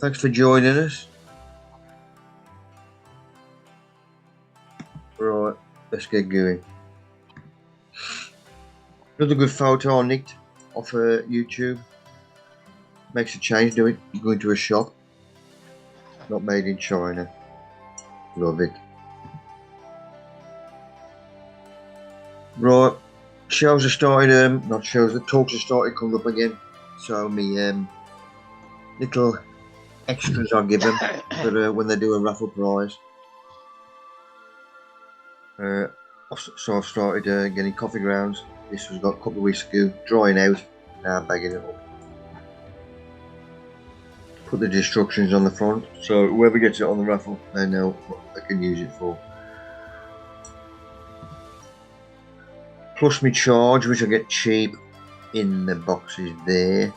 Thanks for joining us. Right, let's get going. Another good photo I nicked off YouTube. Makes a change doing going to a shop. Not made in China. Love it. Right, shows have started. Not shows. The talks have started coming up again. So me little extras I give them for when they do a raffle prize. So I've started getting coffee grounds. This was got a couple of weeks ago, drying out. Now I'm bagging it up. Put the instructions on the front, so whoever gets it on the raffle, they know what they can use it for. Plus my charge, which I get cheap in the boxes there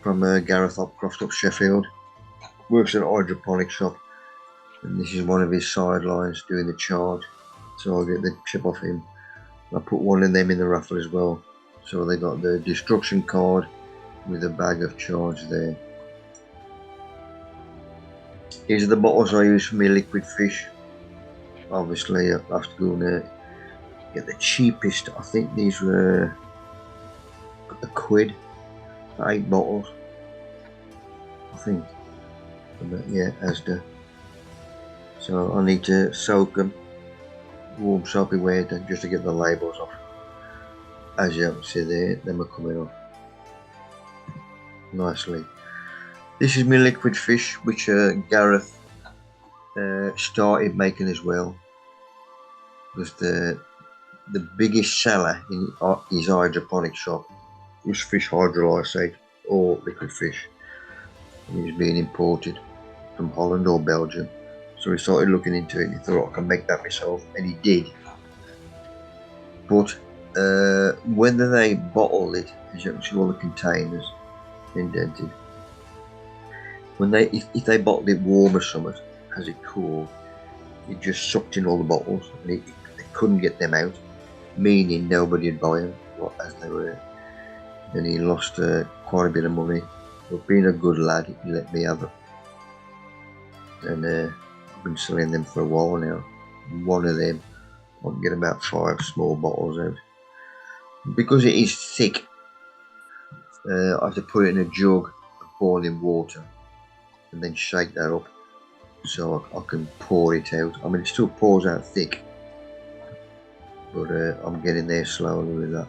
from Gareth Upcroft up Sheffield. Works at a hydroponic shop, and this is one of his sidelines doing the charge. So I'll get the chip off him. I put one of them in the raffle as well. So they got the destruction card with a bag of charge there. These are the bottles I use for my liquid fish. Obviously I have to go and get the cheapest. I think these were a quid for 8 bottles. I think. Yeah, Asda. So I need to soak them. Warm soapy wet just to get the labels off. As you can see there, them are coming off nicely. This is my liquid fish, which Gareth started making as well. It was the biggest seller in his hydroponic shop was fish hydrolysate or liquid fish. And it was being imported from Holland or Belgium. So he started looking into it and he thought I can make that myself, and he did. But whether they bottled it, as you can see all the containers indented. When if they bottled it warm or something, as it cooled, it just sucked in all the bottles and they couldn't get them out, meaning nobody would buy them as they were. And he lost quite a bit of money. But being a good lad, he let me have it. And I've been selling them for a while now. One of them, I can get about 5 small bottles out. Because it is thick, I have to put it in a jug of boiling water and then shake that up so I can pour it out. I mean, it still pours out thick, but I'm getting there slowly with that.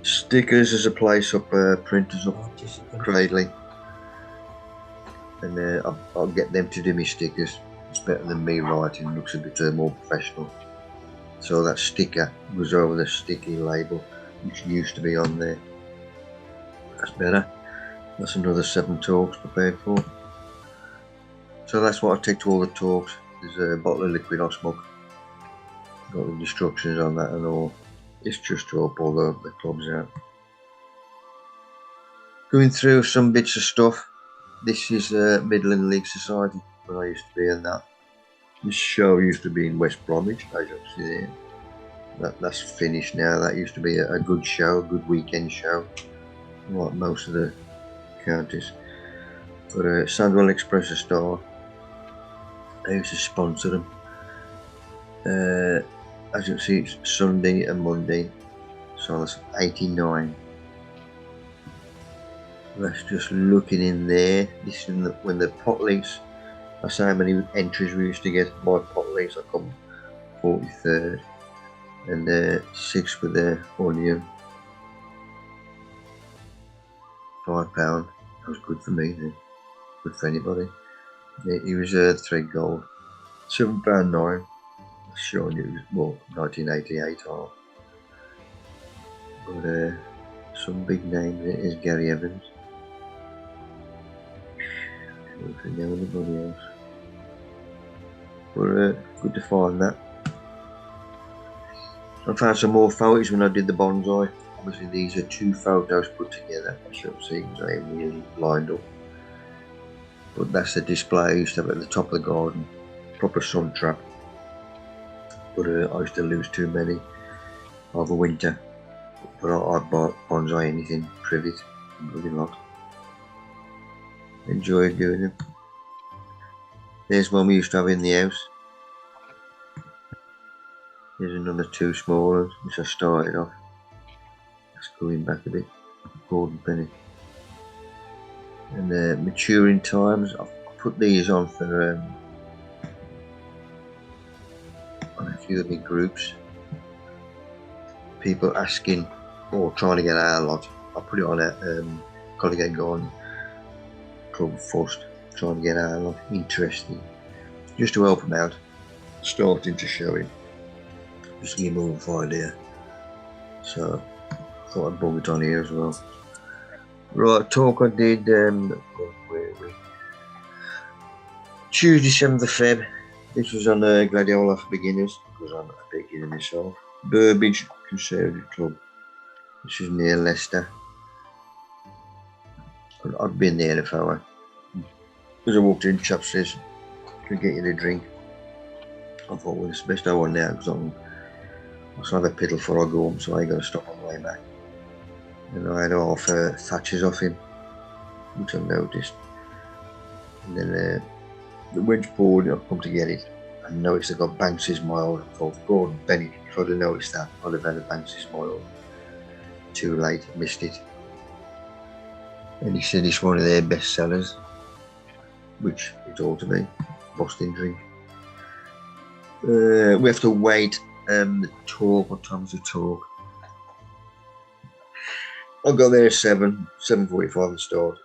Stickers, there's a place up, printers up Cradley, and I'll get them to do me stickers. It's better than me writing, looks a bit more professional. So that sticker goes over the sticky label which used to be on there. That's better. That's another 7 talks prepared for. So that's what I take to all the talks. There's a bottle of liquid I smoke. Got the instructions on that and all. It's just to help all the clubs out. Going through some bits of stuff. This is Midland League Society when I used to be in that. This show used to be in West Bromwich, as you can see there. That's finished now. That used to be a good show, a good weekend show, like most of the counties. But Sandwell Express Star, I used to sponsor them. As you can see, it's Sunday and Monday, so that's 89. That's just looking in there. This is when the pot leagues. That's how many entries we used to get. My pot leagues, I come 43rd, and 6th with the onion. £5. That was good for me then. Good for anybody. He was 3 gold. £7.9. Showing you it was 1988 half. But some big names. It is Gary Evans. If you know anybody else. But good to find that. I found some more photos when I did the bonsai. Obviously these are 2 photos put together, as you'll see, because I haven't really lined up. But that's the display I used to have at the top of the garden. Proper sun trap. But I used to lose too many over winter. But I bought bonsai anything, privet, bloody lot. Enjoyed doing them. There's one we used to have in the house. There's another 2 small ones which I started off. That's going back a bit. Golden penny. And maturing times, I've put these on for on a few of my groups. People asking or trying to get our lot. I put it on at Collegiate Garden Club first, trying to get our lot interested, just to help them out, starting to show him, just to give him a rough idea. So I thought I'd bung it on here as well. Right, talk I did Tuesday 7th of Feb. This was on Gladiola for beginners, because I'm a beginner myself. Burbage Conservative Club. This is near Leicester. I'd been there if I were. As I walked in, chap says, "Can I get you a drink?" I thought, well, it's the best I want now, because I still have a piddle before I go home, so I ain't got to stop on the way back. And I had half Thatcher's off him, which I noticed. And then the wench poured, I've come to get it. I noticed I got Banks's mild. I thought, Gordon Bennett, if I'd have noticed that, I'd have had a Banks's mild. Too late, missed it. And he said it's one of their best sellers, which it ought to be. Boston drink. We have to wait. The talk, what time's the talk? I got there at 7:45 and start,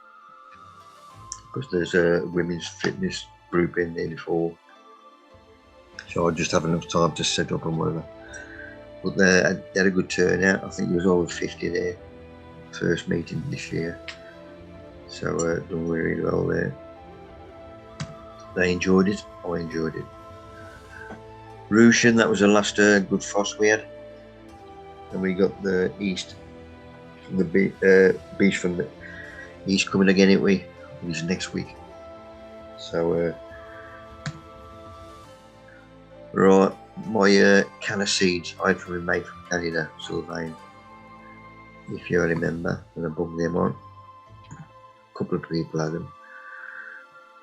because there's a women's fitness group in there before, so I just have enough time to set up and whatever. But they had a good turnout. I think there was over 50 there, first meeting this year, so done really well there. They enjoyed it, I enjoyed it. Rushen, that was the last good frost we had, and we got the east from the beach from the east coming again, ain't we? It's next week. So right, my can of seeds I had from a mate from Canada, Sylvain, if you remember, and I booked them on. A couple of people had them,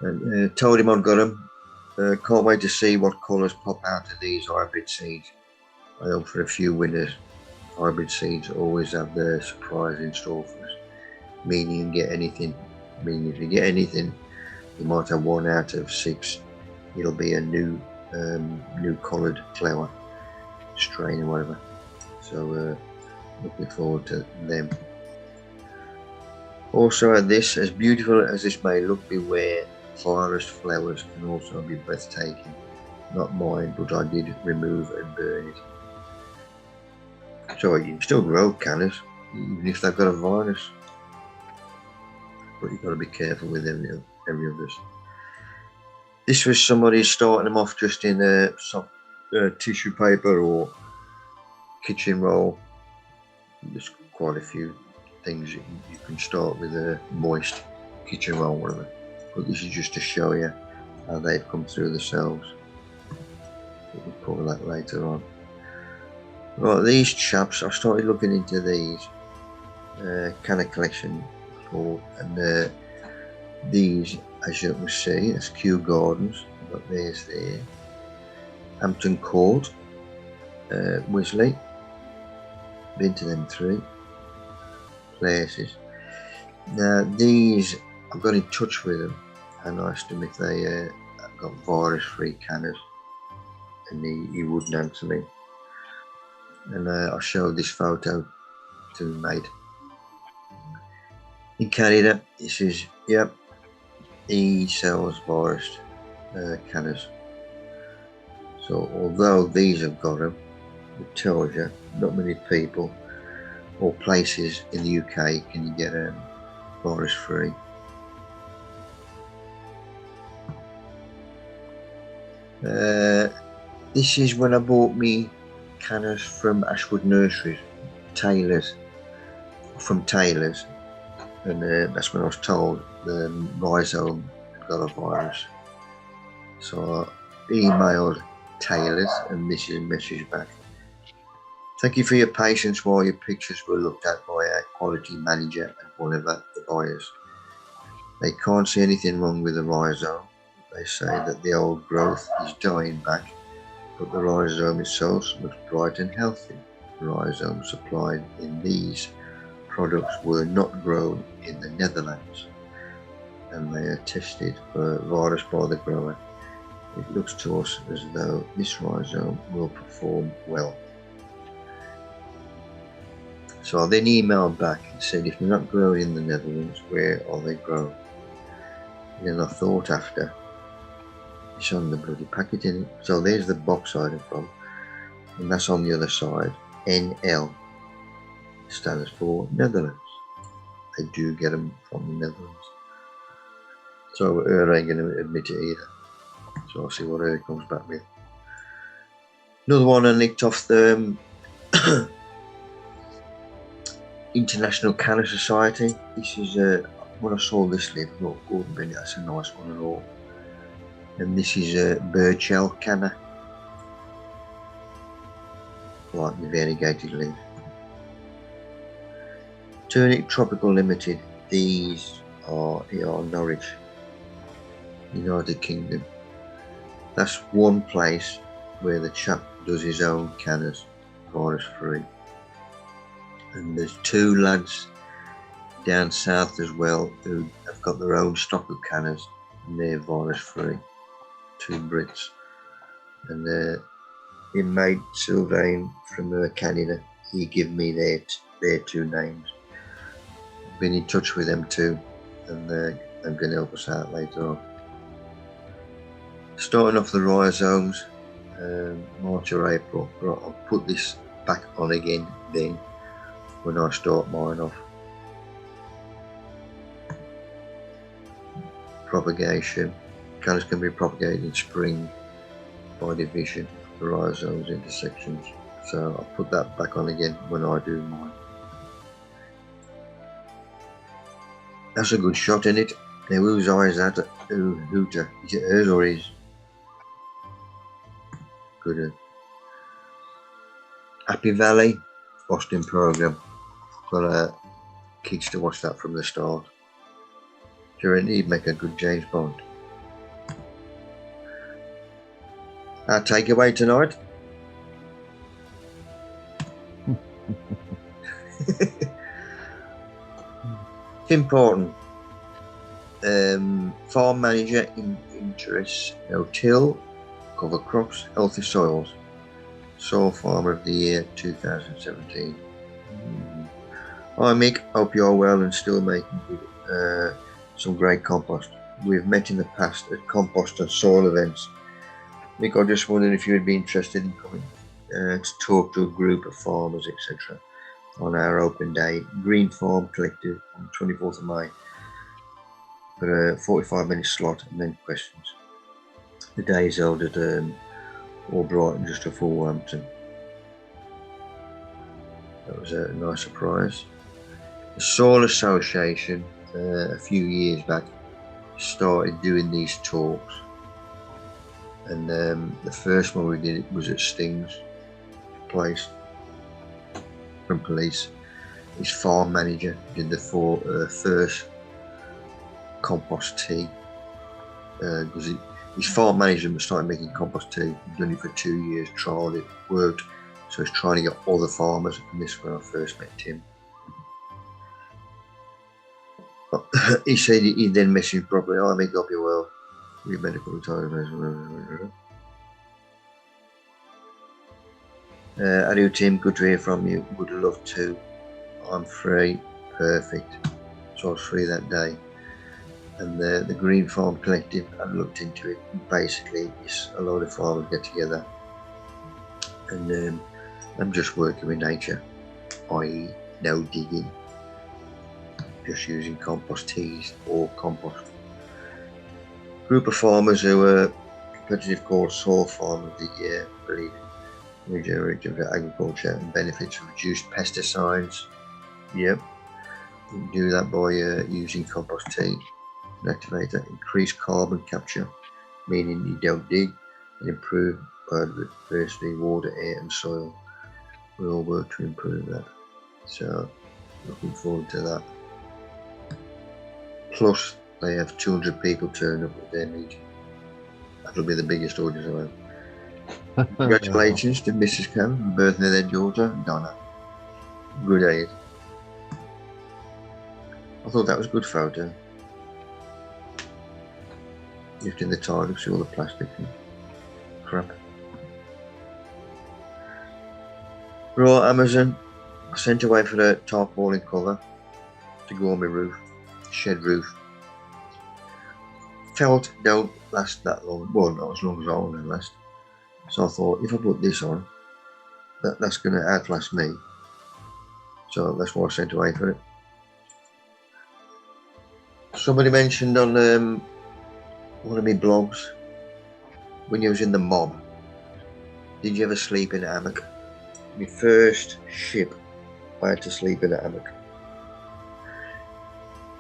and told him I'd got them. Can't wait to see what colours pop out of these hybrid seeds. I hope for a few winners. Hybrid seeds always have the surprise in store for us, meaning you can get anything. Meaning if you get anything, you might have 1 out of 6. It'll be a new coloured flower, strain or whatever. So looking forward to them. Also, as beautiful as this may look, beware. Forest flowers can also be breathtaking. Not mine, but I did remove and burn it. So you can still grow cannas, even if they've got a virus. But you've got to be careful with every others. This was somebody starting them off just in soft tissue paper or kitchen roll. There's quite a few things you can start with a moist kitchen roll, whatever. But this is just to show you how they've come through themselves. We'll cover that later on. Right, these chaps, I started looking into these canna collection before, and these, as you can see, that's Kew Gardens. I've got theirs there. Hampton Court, Wisley. Been to them 3 places. Now these, I've got in touch with them and asked them if they got virus-free cannas, and he wouldn't answer me. And I showed this photo to my mate in Canada. He says, yep, he sells virus cannas. So although these have got them, it tells you not many people or places in the UK can you get virus free. This is when I bought me cannas from Ashwood Nurseries, from Taylor's, and that's when I was told the rhizome got a virus. So I emailed Taylor's, and this is a message back. Thank you for your patience while your pictures were looked at by our quality manager and one of the buyers. They can't see anything wrong with the rhizome. They say that the old growth is dying back, but the rhizome itself looks bright and healthy. The rhizomes supplied in these products were not grown in the Netherlands, and they are tested for virus by the grower. It looks to us as though this rhizome will perform well. So I then emailed back and said, if they're not grown in the Netherlands, where are they grown? And then I thought after, it's on the bloody packaging. So there's the box item from, and that's on the other side. NL stands for Netherlands. They do get them from the Netherlands. So her ain't going to admit it either. So I'll see what her comes back with. Another one I nicked off the International Canner Society. This is when I saw this lid, I thought, oh, really, that's a nice one at all. And this is a bird shell canner, like the variegated leaf. Turnip Tropical Limited. These are Norwich, United Kingdom. That's one place where the chap does his own canners, virus free. And there's two lads down south as well who have got their own stock of canners, and they're virus free. Two Brits. And your mate Sylvain from Canada, he gave me their two names. I've been in touch with them too, and they're going to help us out later on. Starting off the rhizomes, March or April, but I'll put this back on again then when I start mine off. Propagation. Canners can be propagated in spring by division of the rhizomes into sections. So I'll put that back on again when I do mine. That's a good shot in it. Now whose eye is that? Hooter. Is it hers or his? Good. Happy Valley, Austin program. Got kids to watch that from the start. During he'd make a good James Bond. Our takeaway tonight. It's important. Farm manager interests, no-till, cover crops, healthy soils. Soil Farmer of the Year 2017. Hi Mick, hope you're well and still making some great compost. We've met in the past at compost and soil events. Mick, I just wondered if you would be interested in coming to talk to a group of farmers, etc. on our open day, Green Farm Collective on 24th of May. Got a 45-minute slot and then questions. The day is held at Albrighton, just before Wolverhampton. That was a nice surprise. The Soil Association, a few years back, started doing these talks. And the first one we did was at Sting's place from police. His farm manager did the first compost tea because his farm manager started making compost tea. He'd done it for 2 years, trialled it, worked. So he's trying to get other farmers, and this is when I first met Tim. He said he then messaged properly, I make up your well. We've met a couple of times. Adieu Tim, good to hear from you. Would love to. I'm free. Perfect. So I was free that day. And the Green Farm Collective, I've looked into it. Basically, it's a lot of farmers get together and I'm just working with nature, i.e. no digging, just using compost teas or compost. Group of farmers who are competitive called Soil Farmer of the Year, believe regenerative agriculture and benefits of reduced pesticides. Yep, you can do that by using compost tea. An activator, increase carbon capture, meaning you don't dig, and improve biodiversity, water, air and soil. We all work to improve that. So looking forward to that. Plus they have 200 people turn up at their meeting. That'll be the biggest audience I've had. Congratulations to Mrs. Cam, birthday of their daughter, Donna. Good aid. I thought that was a good photo. Lifting the tide up, see all the plastic and crap. Right, Amazon. I sent away for a tarpaulin cover to go on my roof, shed roof. Felt don't last that long, well, not as long as I want to last. So I thought, if I put this on, that's going to outlast me. So that's why I sent away for it. Somebody mentioned on one of my blogs, when you was in the mob, did you ever sleep in a hammock? My first ship, I had to sleep in a hammock.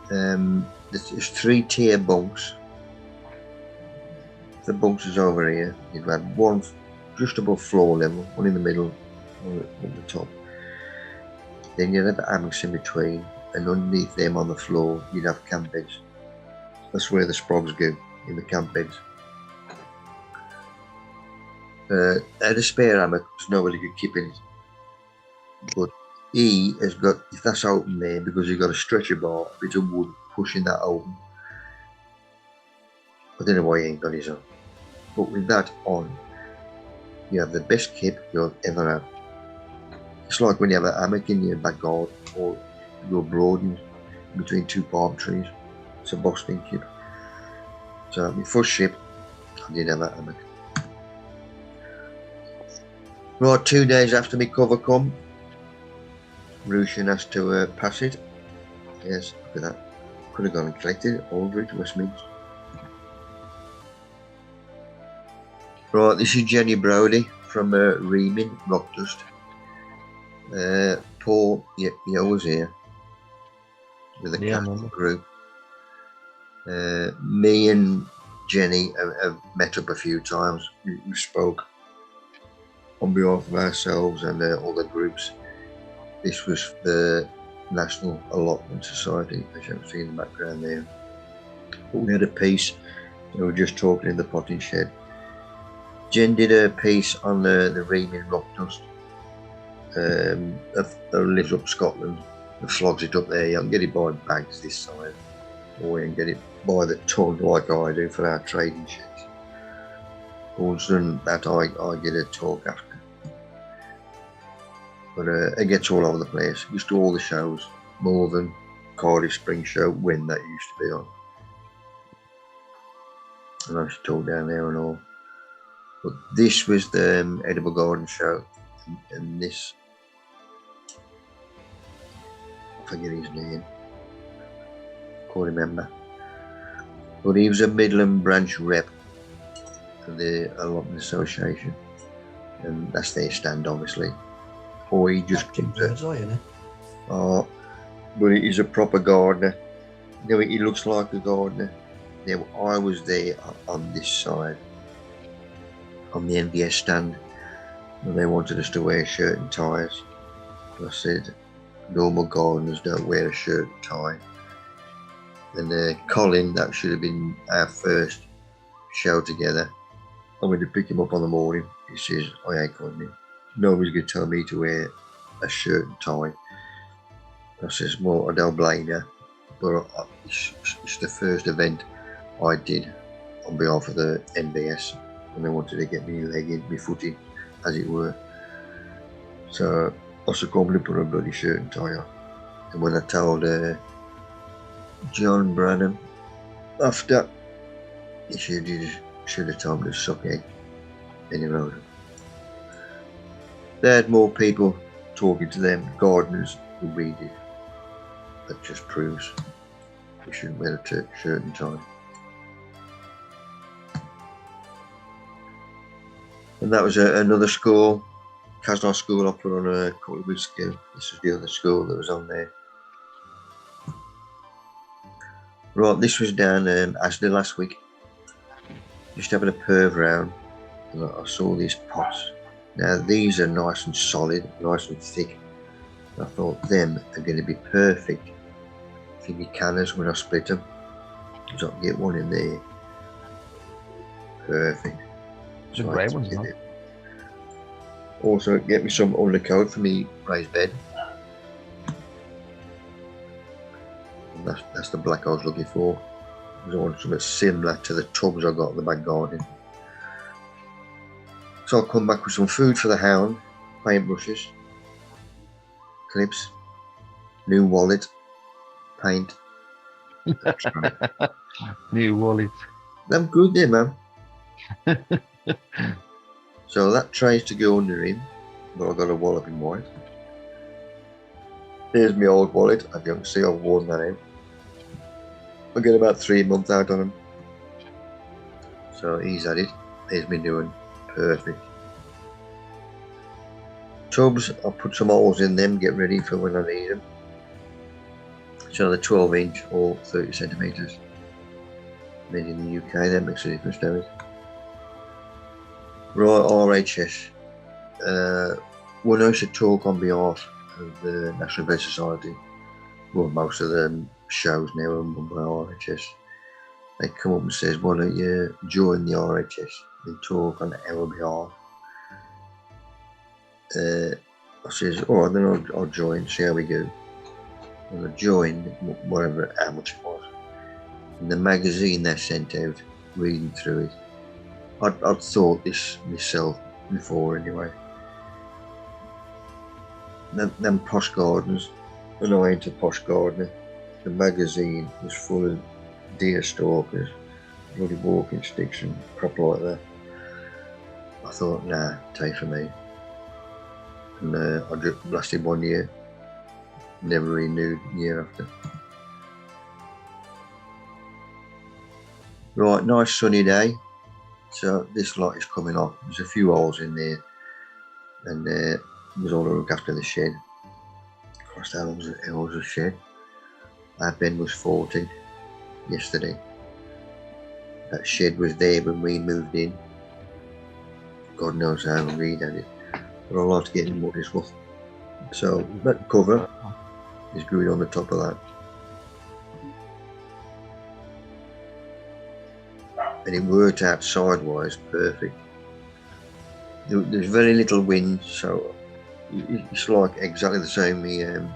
There's 3-tier bunks. The bunks is over here. You'd have one just above floor level, one in the middle, one at the top. Then you'd have hammocks in between, and underneath them on the floor, you'd have camp beds. That's where the sprogs go, in the camp beds. I had a spare hammock, because nobody could keep in it. But he has got, if that's open there, because he's got a stretcher bar, a bit of wood pushing that open. I don't know why he ain't got his own. But with that on, you have the best kip you'll ever have. It's like when you have a hammock in your back garden, or you go abroad in between 2 palm trees. It's a Boston kip. So my first ship, I did have a hammock. Right, 2 days after my cover come, Russian has to pass it. Yes, look at that. Could have gone and collected it, Aldridge, Westminster. Right, this is Jenny Brody from Reaming, Rockdust. Paul, you was here with the group. Me and Jenny have met up a few times. We spoke on behalf of ourselves and other groups. This was the National Allotment Society, as you can see in the background there. But we had a piece, we were just talking in the potting shed. Jen did a piece on the Reaming rock dust. They live up Scotland. They flogs it up there. You can get it by bags this side, or you can get it by the ton like I do for our trading sheds. Once done that, I get a talk after. But it gets all over the place. Used to all the shows, Morven, Cardiff Spring Show, when that used to be on. And I used to talk down there and all. But this was the Edible Garden Show, and this, I forget his name, can't remember. But he was a Midland branch rep for the Allotment Association, and that's their stand, obviously. Or he just comes out. But he's a proper gardener. You know, he looks like a gardener. Now, I was there on this side, on the NVS stand, and they wanted us to wear shirt and ties. I said, normal gardeners don't wear a shirt and tie. And Colin, that should have been our first show together. I went to pick him up on the morning. He says, I ain't coming in. Nobody's going to tell me to wear a shirt and tie. I says, well, I don't blame you, but it's the first event I did on behalf of the NBS, and they wanted to get me leg in, my foot in, as it were. So I succumbed and put a bloody shirt and tie on. And when I told John Branham after, he said, you should have told me to suck egg. And he wrote him. They had more people talking to them, gardeners, than we did. That just proves we shouldn't wear a shirt and tie. And that was another school, Casnell School, I put on a couple of weeks ago. This was the other school that was on there. Right, this was down Asda last week. Just having a perv round, and I saw these pots. Now these are nice and solid, nice and thick. I thought them are going to be perfect for your canners when I split them. So I can get one in there. Perfect. The So I grey can ones, get huh? it. Also get me some undercoat for me raised bed. And that's the black I was looking for. Because I want something similar to the tubs I got in the back garden. So I'll come back with some food for the hound, paintbrushes, clips, new wallet, paint. New wallet. I'm good there, man. So that tries to go under him, but I've got a wallet in white. Here's my old wallet. As you can see, I've worn that out. I get about 3 months out on him. So he's at it. There's me doing perfect. Tubs, I'll put some holes in them, get ready for when I need them. So they're 12 inch or 30 centimetres. Made in the UK, that makes a difference, doesn't it? Right, RHS. One I should talk on behalf of the National Red Society. Well, most of the shows now are run by RHS. They come up and says, why don't you join the RHS and talk on our behalf? I says, all right, then I'll join, see how we go. And I joined, whatever, how much it was. And the magazine they sent out, reading through it, I'd thought this myself before anyway. Them posh gardens, when I went to Posh Gardener, the magazine was full of deer stalkers, bloody walking sticks and crap like that. I thought, nah, take for me. And I just lasted 1 year, never renewed year after. Right, nice sunny day. So this light is coming off. There's a few holes in there, and it was all look after the shed. Crossed how long was the shed? Our Ben was 40 yesterday. That shed was there when we moved in. God knows how long we had it. But I like to get in more this one. So that cover is glued on the top of that. And it worked out sideways perfect. There's very little wind, so it's like exactly the same with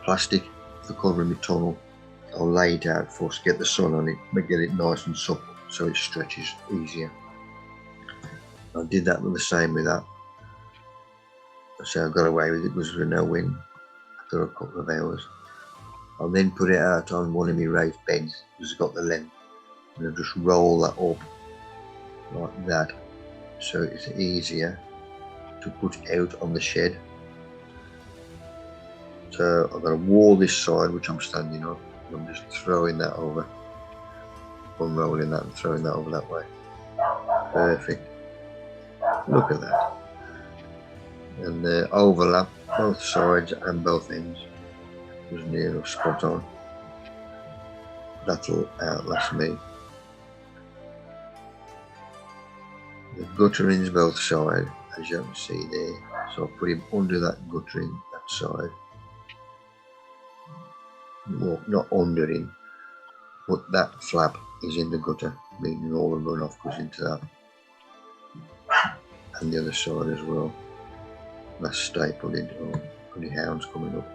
plastic for covering the tunnel. I'll lay it out first, get the sun on it, but get it nice and supple so it stretches easier. I did that with the same with that. So I got away with it because there was no wind after a couple of hours. I'll then put it out on one of my raised beds because it's got the length, and I'll just roll that up like that so it's easier to put out on the shed. So I've got a wall this side which I'm standing on, and I'm just throwing that over, unrolling that and throwing that over that way. Perfect. Look at that. And the overlap both sides and both ends was near enough spot on. That'll outlast me. The gutterings both sides, as you can see there. So I'll put him under that guttering that side. Well, not under him, but that flap is in the gutter, meaning all the runoff goes into that. And the other side as well. That's stapled into all the hounds coming up.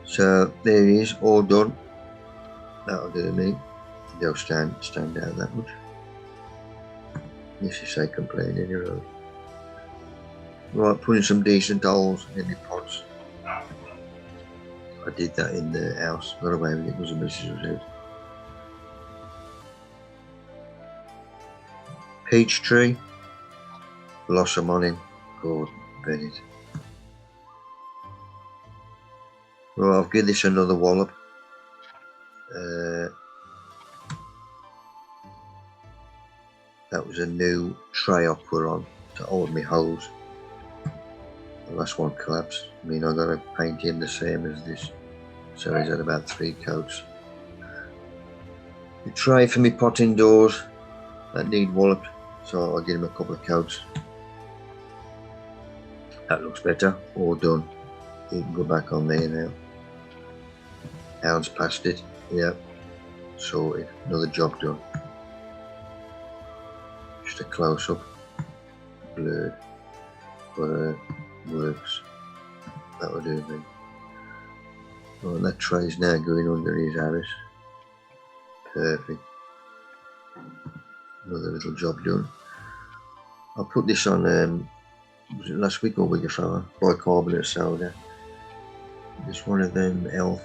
So there he is, all done. That'll do me. They'll stand out that much. Yes, you say complain in your road. Right, putting some decent holes in the pots. I did that in the house, got away with it because the missus was out. Peach tree, blossom on him, God, Bennett. Right, I'll give this another wallop. That was a new tray I put on to hold my hose. The last one collapsed. I mean, I got to paint him the same as this. So he's had about 3 coats. The tray for me pot indoors that need walloped, so I'll give him a couple of coats. That looks better, all done. He can go back on there now. Hounds past it. Yeah. Sorted. Another job done. Just a close up. Blurred. But works. That'll do me. Right, that tray's now going under his arrows. Perfect. Another little job done. I put this on, was it last week or week before? Bicarbonate soda. It's one of them elf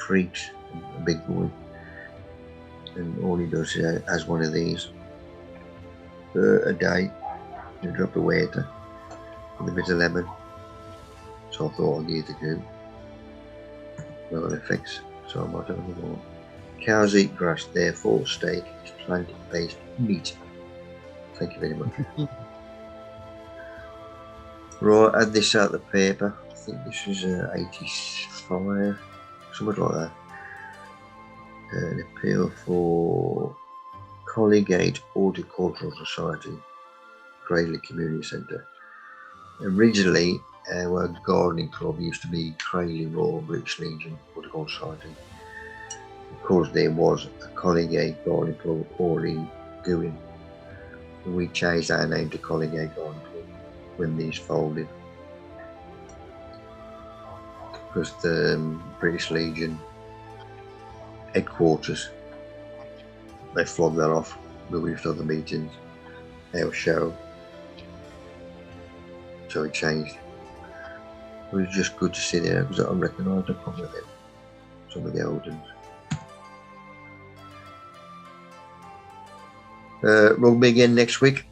freaks, a big boy. And all he does is has one of these a day. You drop the water with a bit of lemon. So I thought I'd give it a go. Well, it affects, so I might have another one. Cows eat grass, therefore steak is plant-based meat. Thank you very much. Right, add this out the paper. I think this was 85, something like that. An appeal for Colligate Horticultural Society, Crayley Community Centre. Originally, our gardening club used to be Crayley Royal British Legion Horticultural Society. Of course, there was a Colligate Gardening Club already going. We changed our name to Colligate Gardening Club when these folded. Because the British Legion headquarters, they flogged that off. We used to have the meetings, our show. So we changed. It was just good to see there because I recognised a couple of them, some of the old ones. Rugby again next week.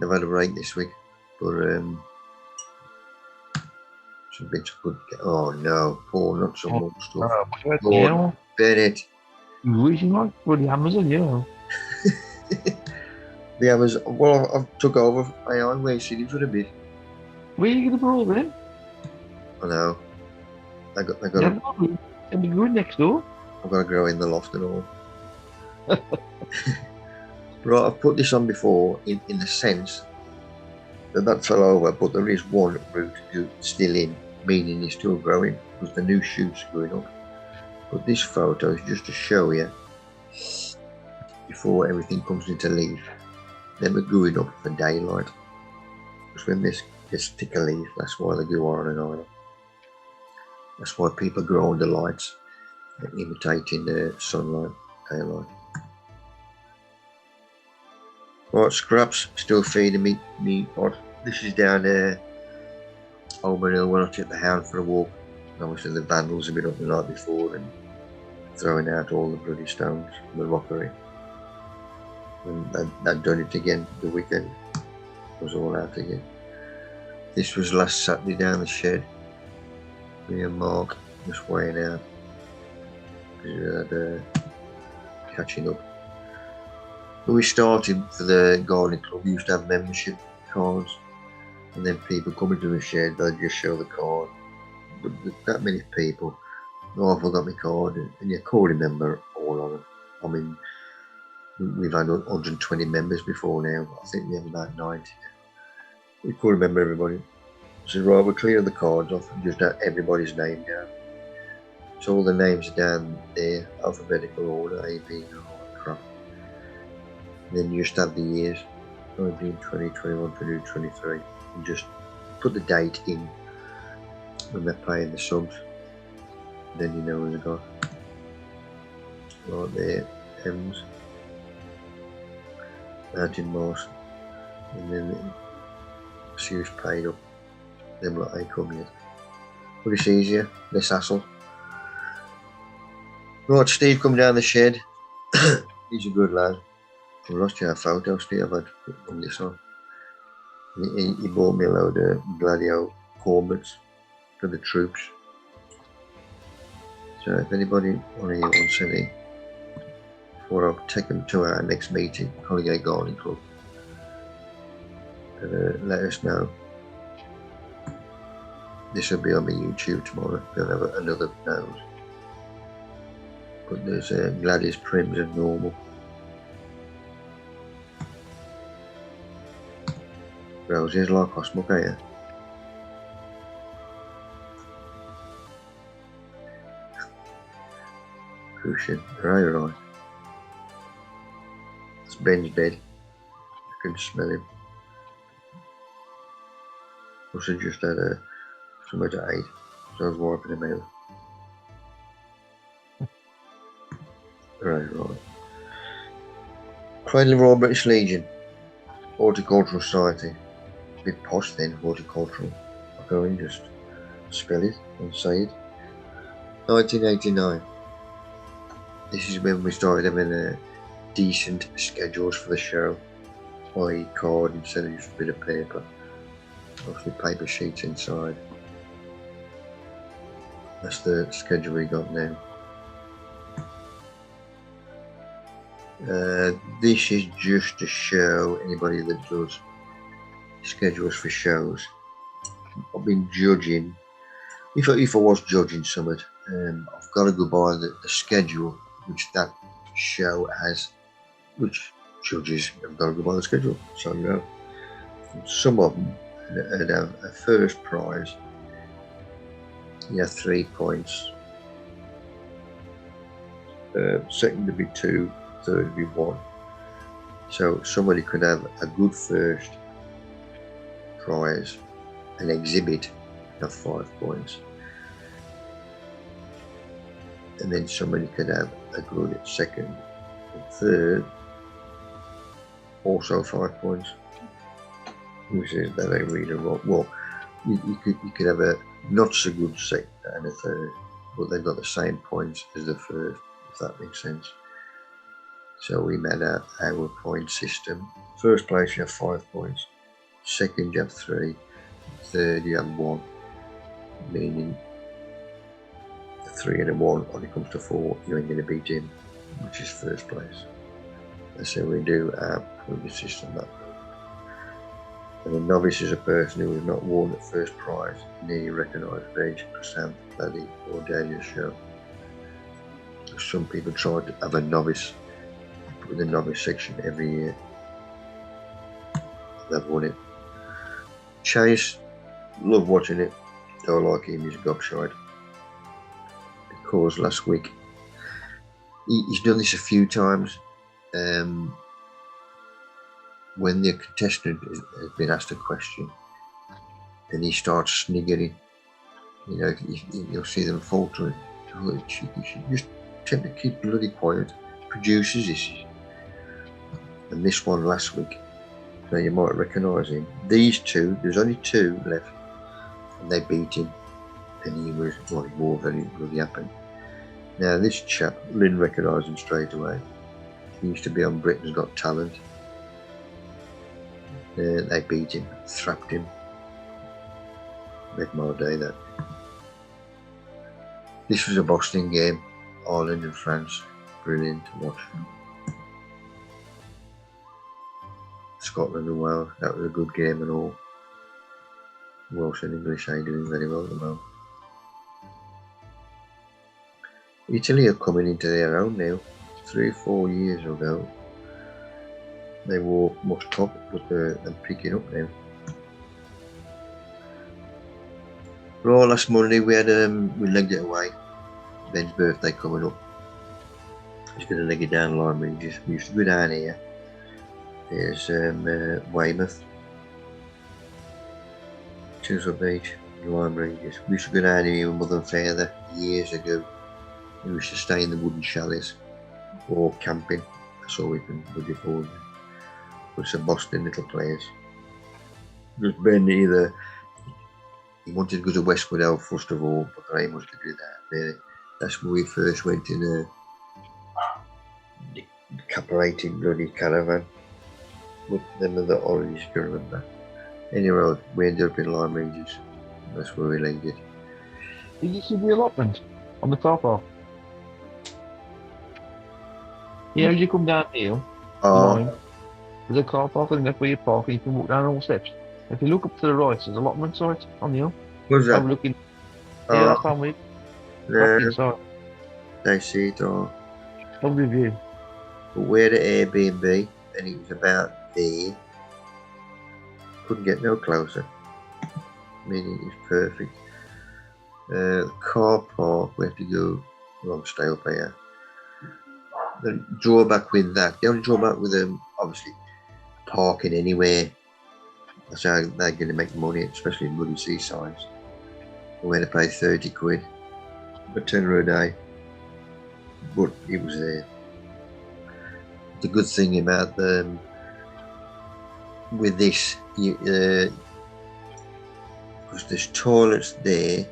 They've had a break this week, but some bits of good. Oh no, poor nuts and more stuff. Lord, Bennett. Waiting like bloody Amazon, yeah. The others, well, I took over AI Way City for a bit. Where are you going to put all them? I know. I got Yeah, it'll be good next door. I've got to grow in the loft and all. Right, I've put this on before in the sense that fell over, but there is one root still in, meaning it's still growing because the new shoots are going up. But this photo is just to show you before everything comes into leaf. Then we're going up for daylight. Because when this gets thick a leaf, that's why they go on and on. That's why people grow under lights, imitating the sunlight, daylight. Right, scraps, still feeding me pot. This is down there, Holman Hill, when I took the hound for a walk. And obviously the vandals have been up the night before and throwing out all the bloody stones from the rockery. And they'd done it again the weekend. It was all out again. This was last Saturday down the shed. Me and Mark just weighing out. We had catching up. When we started for the gardening club, we used to have membership cards, and then people coming to the shed, they'd just show the card. But that many people, oh, I forgot my card, and you can't remember all of them. I mean, we've had 120 members before now. I think we have about 90. We can't remember everybody. So right, we'll clear the cards off and just have everybody's name down. So all the names are down there, alphabetical order, A, B, and all that crap. And then you just have the years, 19, 20, 21, 22, 23, and just put the date in when they're playing the subs. Then you know who they've got. Right there, M's, Mountain Mars, and then see who's paid up. Them lot ain't come yet. But it's easier, less hassle. Right, Steve come down the shed. He's a good lad. I lost your photo, Steve. I've had to put this on. He bought me a load of Gladio helmets for the troops. So if anybody one of you wants any, or I'll take them to our next meeting, Colligate Gardening Club, and let us know. This will be on my YouTube tomorrow. We'll have another nose. But there's Gladys Prims and normal. Roses like Osmoke, ain't cushion. Right. It's Ben's bed. I can smell him. Must have just had something to eat, so I was wiping him out. Right. Cradle of Royal British Legion. Horticultural Society. A bit posh then, horticultural. I'll go and just spell it and say it. 1989. This is when we started having decent schedules for the show. i.e. card instead of just a bit of paper. Obviously paper sheets inside. That's the schedule we got now. This is just to show anybody that does schedules for shows. I've been judging. If I was judging something, I've got to go by the schedule which that show has, which judges have got to go by the schedule. So you know, some of them had a first prize. You have 3 points. Second to be 2, third to be 1. So somebody could have a good first prize, an exhibit of 5 points, and then somebody could have a good second and third, also 5 points. Who says that ain't really wrong? Well, you could have a not so good second and a third, but they've got the same points as the first, if that makes sense. So we made our point system. First place you have 5 points, second you have 3, third you have 1, meaning the 3 and a 1 when it comes to 4 you ain't going to beat him, which is first place. That's how we do our point system. That. And a novice is a person who has not won the first prize in any recognised veg, croissant, bloody or dahlia show. Some people try to have a novice with the novice section every year. They've won it. Chase, love watching it. Don't like him, he's gobshite. Because last week, he's done this a few times. When the contestant has been asked a question and he starts sniggering, you know, you'll see them faltering. You should just tend to keep bloody quiet. Producers this. And this one last week, now you might recognise him. These two, there's only 2 left, and they beat him, and he was very bloody happy. Now this chap, Lynn recognised him straight away. He used to be on Britain's Got Talent. They beat him, thrapped him. Made my day that. This was a Boston game, Ireland and France. Brilliant to watch. Scotland and Wales, that was a good game and all. Welsh and English are doing very well at the moment. Italy are coming into their own now. 3 or 4 years ago, they were much top, but they're picking up now. Right, last Monday we legged it away. Ben's birthday coming up. He's going to leg it down Lime Regis. We used to go down here. There's Weymouth, Chisel Beach, Lime Regis. We used to go down here with Mother and Father years ago. We used to stay in the wooden chalets or camping. That's all we can look forward to. It's a Boston little place. Just Ben either he wanted to go to Westwood Elf first of all, but I wanted to do that. That's where we first went in a decapitated bloody caravan. But them are the orange, you remember. Anyway, we ended up in Lime Regis. That's where we legged it. Did you see the allotment on the car park? Yeah, as you come down here, there's a car park and that's where you park and you can walk down all steps. If you look up to the right, there's allotment sites on the hill. What's that? I'm looking. Yeah, that's how we. No, they see it all. Lovely view. But we're at Airbnb and it was about there. Couldn't get no closer. I mean, it was perfect. The car park, we have to go, long stay up here. The drawback with that, the only drawback with them, obviously, parking anywhere. That's how they're going to make money, especially in muddy seasides. Where they pay 30 quid, a tenner a day. But it was there. The good thing about with this, because there's toilets there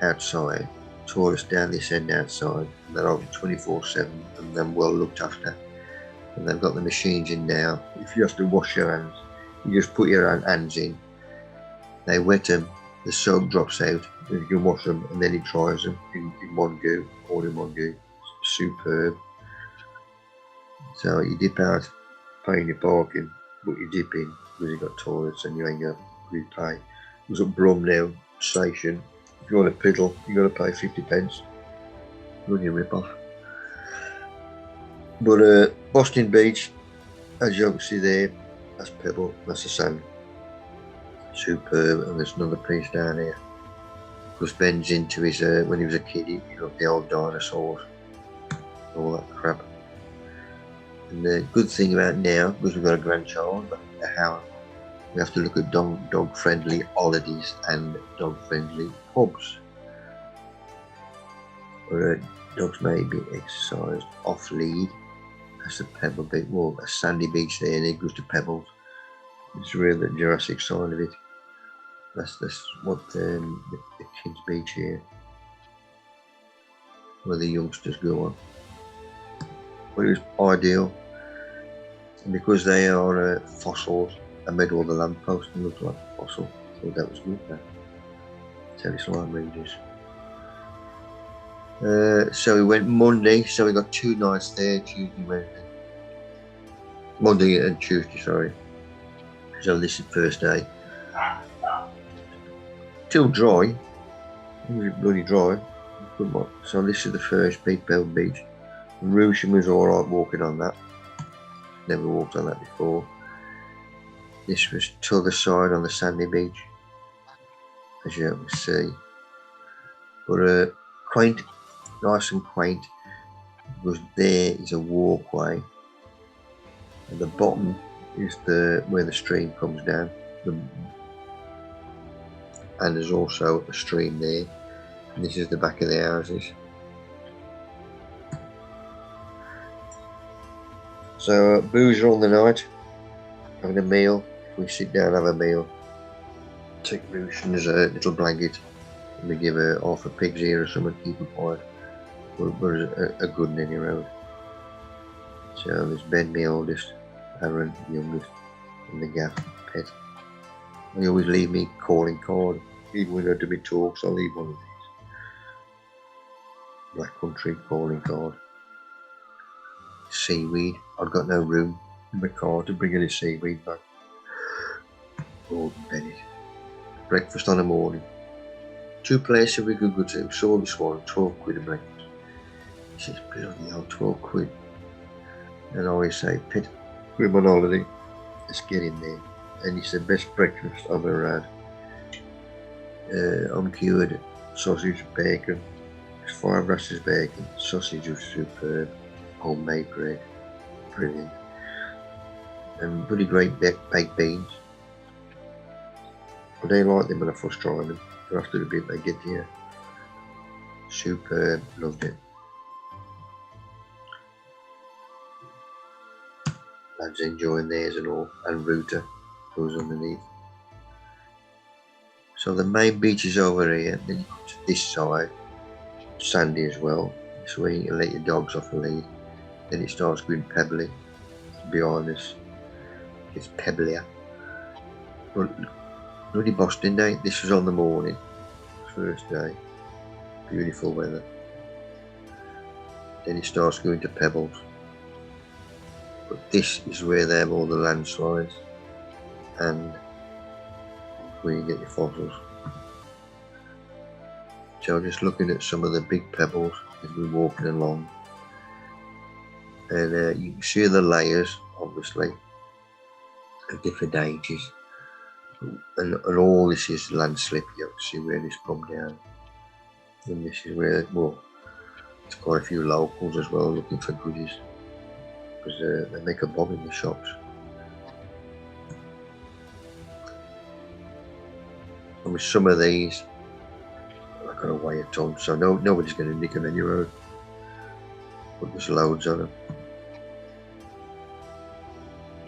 outside, toilets down this end outside, and they're open 24/7, and then well looked after. And they've got the machines in now. If you have to wash your hands, you just put your hands in. They wet them, the soap drops out, and you can wash them, and then it dries them in one go, all in one go. Superb. So you dip out, paying your parking, but you dip in because you've got toilets and you ain't got to pay. It was at Brum now, station. If you want a piddle, you got to pay 50p. Bloody rip off. But Boston Beach, as you can see there, that's pebble, that's the sand. Superb, and there's another piece down here. Because Ben's into his, when he was a kid, he loved the old dinosaurs, all that crap. And the good thing about now, because we've got a grandchild, how we have to look at dog-friendly holidays and dog-friendly pubs. Where dogs may be exercised off-lead. That's a pebble beach, well, a sandy beach there, and it goes to pebbles. It's really the Jurassic side of it. That's what the kids' beach here, where the youngsters go on. But it was ideal, and because they are fossils, I made all the lampposts look like a fossil. I thought that was good. Tennis line ranges. So we went Monday, so we got 2 nights there, Tuesday, Wednesday. Monday and Tuesday, sorry. So this is the first day. Still dry. It was bloody dry. So this is the first Big Bell Beach. Rushin was alright walking on that. Never walked on that before. This was t'other side on the sandy beach, as you can see. But quaint, nice and quaint, because there is a walkway. At the bottom is where the stream comes down. And there's also a stream there. And this is the back of the houses. So boozer on the night, having a meal. We sit down, have a meal. Take Rushin's a little blanket, and we give her half a pig's ear or something, keep her quiet. But a good one any road. So there's Ben, my oldest, Aaron, the youngest, and the gaff, Pet. They always leave me calling card. Even when I do my talks, I'll leave one of these. Black Country calling card. Seaweed. I've got no room in my car to bring any seaweed back. Gordon Bennett. Breakfast on the morning. 2 places we could go to. Saw this one, 12 quid a breakfast. He says, bloody hell, 12 quid. And I always say, Pit, we're on holiday. Let's get in there. And it's the best breakfast I've ever had. Uncured sausage, bacon. It's 5 rashers bacon. Sausage was superb. Homemade bread. Brilliant. And pretty great baked beans. I don't like them when I first try them. But after a bit they get here. Superb. Loved it. Lads enjoying theirs and all. And Router goes underneath. So the main beach is over here, then you come to this side, sandy as well. This way you can let your dogs off the lead. Then it starts going pebbly. Behind us, it's pebblier. But bloody Boston Day, this was on the morning, first day. Beautiful weather. Then it starts going to pebbles. But this is where they have all the landslides and where you get your fossils. So just looking at some of the big pebbles as we're walking along, and you can see the layers, obviously, of different ages, and all this is landslip. You can see where this come down, and this is where, well, There's quite a few locals as well looking for goodies, because they make a bomb in the shops. And with some of these, I've got to weigh a ton, so nobody's going to nick them anywhere. But there's loads on them.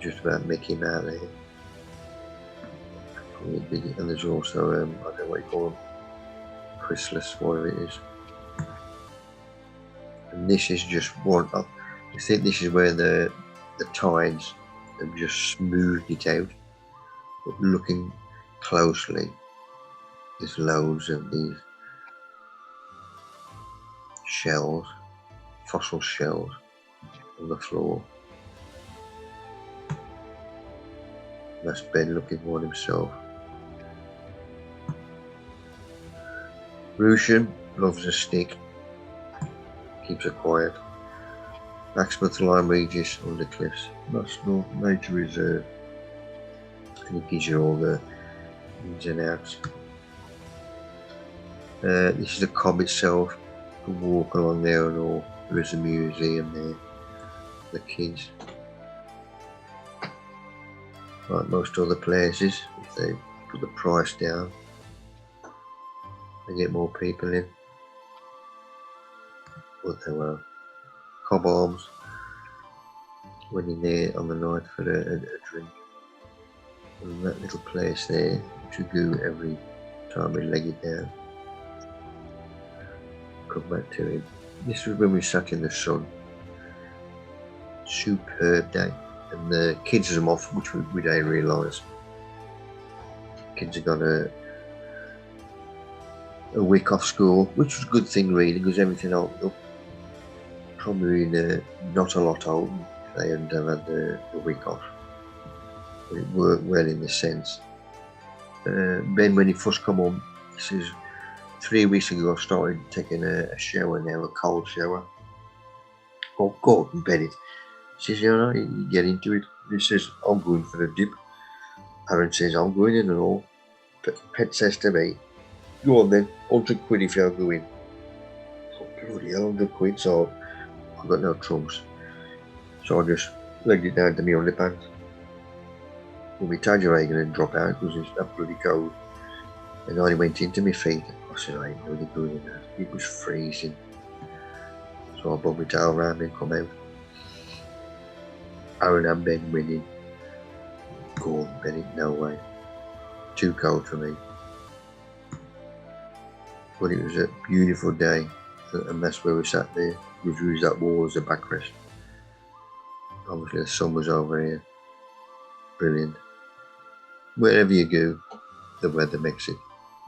Just about Mickey out there. And there's also, I don't know what you call them, chrysalis, whatever it is. And this is just one up. I think this is where the tides have just smoothed it out. But looking closely, there's loads of these shells, fossil shells on the floor. That's Ben looking for himself. Russian loves a stick, keeps her quiet. Maxmouth Lime Regis under cliffs, National Nature Reserve. And it gives you all the ins and outs. This is the cob itself. You can walk along there and all. There is a museum there. The kids. Like most other places, if they put the price down, they get more people in. But they were cob arms. Went in there on the night for a drink. And that little place there, which we go every time we leg it down. Come back to him. This was when we sat in the sun. Superb day. And the kids are off, which we don't realise. Kids have got a week off school, which was a good thing really, because everything opened up. Probably not a lot open if they hadn't had the week off. But it worked well in the sense. Ben, when he first come home, he says, 3 weeks ago I started taking a shower now, a cold shower. Oh, God, and Bennett. He says, you get into it. He says, I'm going for a dip. Aaron says, I'm going in and all. Pet says to me, go on then, 100 quid if you're going. Oh, bloody hell, 100 quid, so I've got no trunks. So I just legged it down to my underpants. Well, my tiger ain't going to drop out because it's that bloody cold. And I only went into my feet. I said, I ain't really going in that. It was freezing. So I brought my towel around and come out. Aaron and Ben winning. Go on, Bennett, no way. Too cold for me. But it was a beautiful day, and that's where we sat there. We used that wall as a backrest. Obviously the sun was over here. Brilliant. Wherever you go, the weather makes it.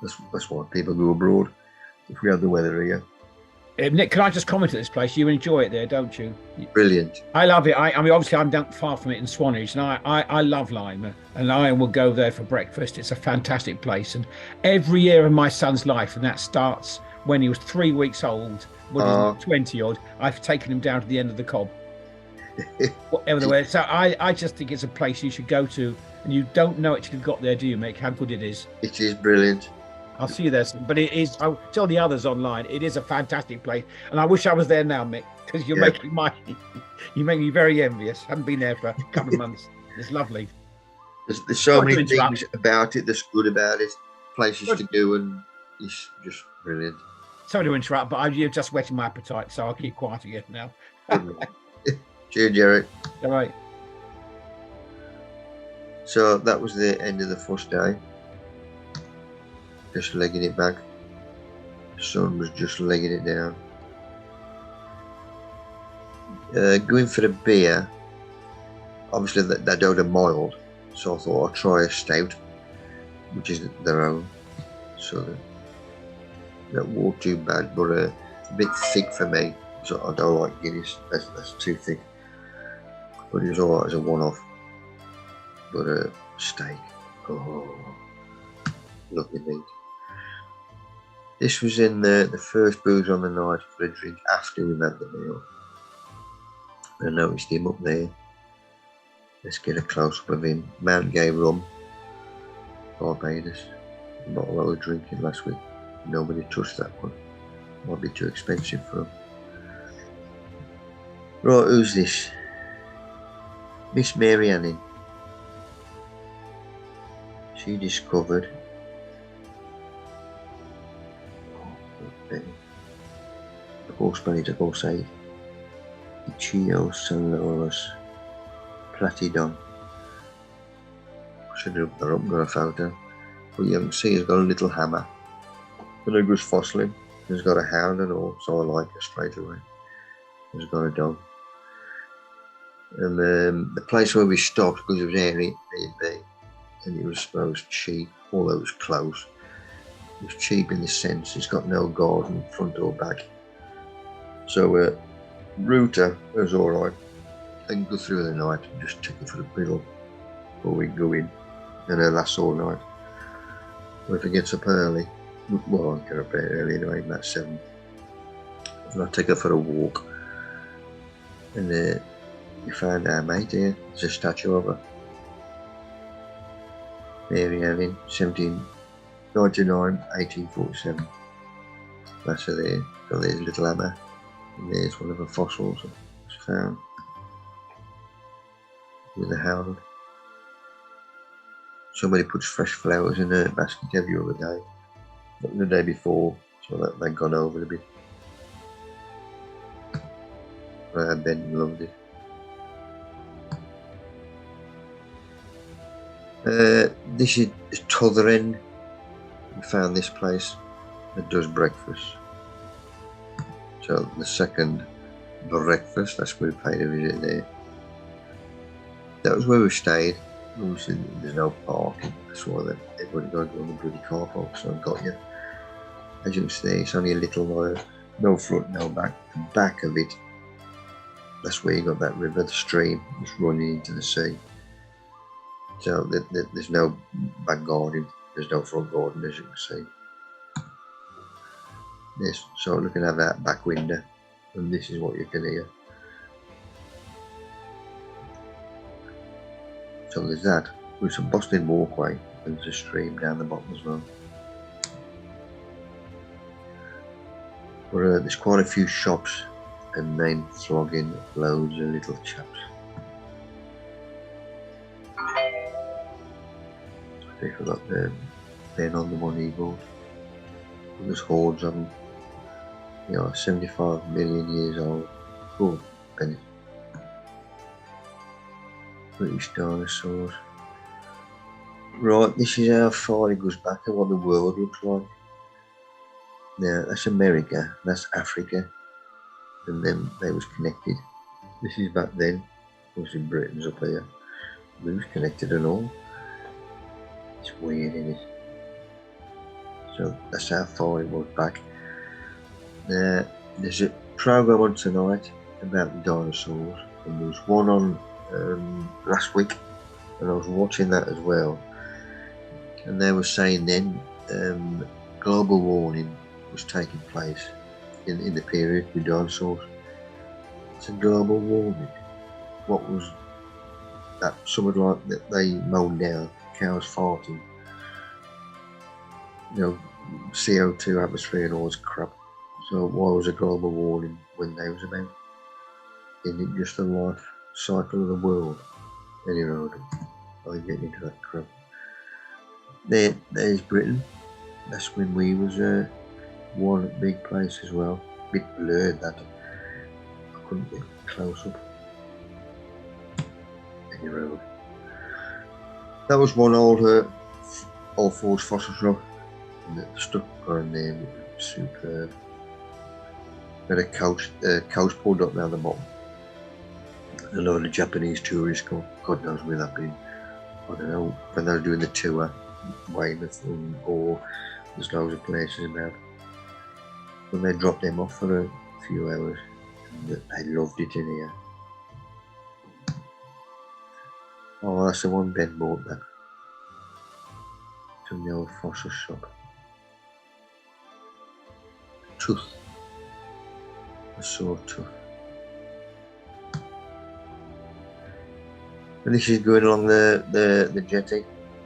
That's why people go abroad. If we have the weather here. Nick, can I just comment at this place? You enjoy it there, don't you? Brilliant. I love it. I mean, obviously, I'm down far from it in Swanage, and I love Lyme, and I will go there for breakfast. It's a fantastic place, and every year of my son's life, and that starts when he was 3 weeks old, when he's 20 odd, I've taken him down to the end of the cob. Whatever the way. So I just think it's a place you should go to, and you don't know it till you've got there, do you, Mick? How good it is. It is brilliant. I'll see you there soon. But it is, I'll tell the others online, it is a fantastic place. And I wish I was there now, Mick, because you're making you make me very envious. I haven't been there for a couple of months. It's lovely. There's so many things about it that's good about it. Places to go, and it's just brilliant. Sorry to interrupt, but you're just whetting my appetite, so I'll keep quiet again now. Cheers, Jerry. All right. So that was the end of the first day. Just legging it back. The sun was just legging it down. Going for a beer. Obviously they don't have mild, so I thought I'd try a stout, which is their own. So that wasn't too bad, but a bit thick for me. So I don't like Guinness. That's too thick. But it was alright as a one-off. But a steak. Oh, lovely meat. This was in the first booze on the night for a drink after we had the meal. I noticed him up there. Let's get a close-up of him. Mount Gay rum. Barbados. Not a lot of drinking last week. Nobody touched that one. Might be too expensive for him. Right, who's this? Miss Mary Anning. She discovered the horse bellied Corsate Ichiocellaurus platydon. I should have looked her up and got a photo. But you can see he's got a little hammer. And a good fossiling. He's got a hound and all, so I like her straight away. He's got a dog. And the place where we stopped, because it was Airbnb, and it was supposed cheap, although it was close. It was cheap in the sense it's got no garden, front or back. So router was alright. I can go through the night and just take it for the bill before we go in, and it lasts all night. But if it gets up early, well, I get up early anyway, about 7, and I take her for a walk. And we found our mate here. There's a statue of her. Mary Anning, 1799, 1847. That's her there. So there's a little hammer. And there's one of her fossils that was found. With a hound. Somebody puts fresh flowers in her basket every other day. Not the day before, so that they've gone over a bit. Ben loved it. This is t'other end. We found this place that does breakfast. So the second breakfast, that's where we paid a visit there. That was where we stayed. Obviously there's no parking. That's why everybody got to go on the bloody car park, so I got you. As you can see, it's only a little while. No front, no back. The back of it, that's where you got that river, the stream, just running into the sea. So there's no back garden, there's no front garden, as you can see. Yes, so looking at that back window, and this is what you can hear. So there's that, with some Boston walkway, and there's a stream down the bottom as well. But there's quite a few shops and men flogging loads of little chaps. I forgot the Ben on the money board. There's hordes of them. 75 million years old. Oh, Benny. British dinosaurs. Right, this is how far it goes back and what the world looks like. Now, that's America, that's Africa, and then they was connected. This is back then. Obviously Britain's up here. We was connected and all. It's weird, isn't it? So that's how far it was back. Now, there's a program on tonight about the dinosaurs, and there was one on last week, and I was watching that as well. And they were saying then global warming was taking place in the period with dinosaurs. It's a global warming. What was that? Something like that they mowed down, cows farting, CO2 atmosphere and all this crap. So why was a global warming when they was about? Isn't it just the life cycle of the world? Anyway, I get into that crap. There's Britain. That's when we was one big place as well. A bit blurred that. I couldn't get close up. Anyway, that was one old Force fossil rock. And the stuff going there was superb. Had a couch pulled up down the bottom. A load of Japanese tourists come. God knows where they've been. I don't know when they were doing the tour, Weymouth or there's loads of places about. When they dropped them off for a few hours, and they loved it in here. Oh, that's the one Ben bought back from the old fossil shop. Tooth. A saw tooth. And this is going along the jetty,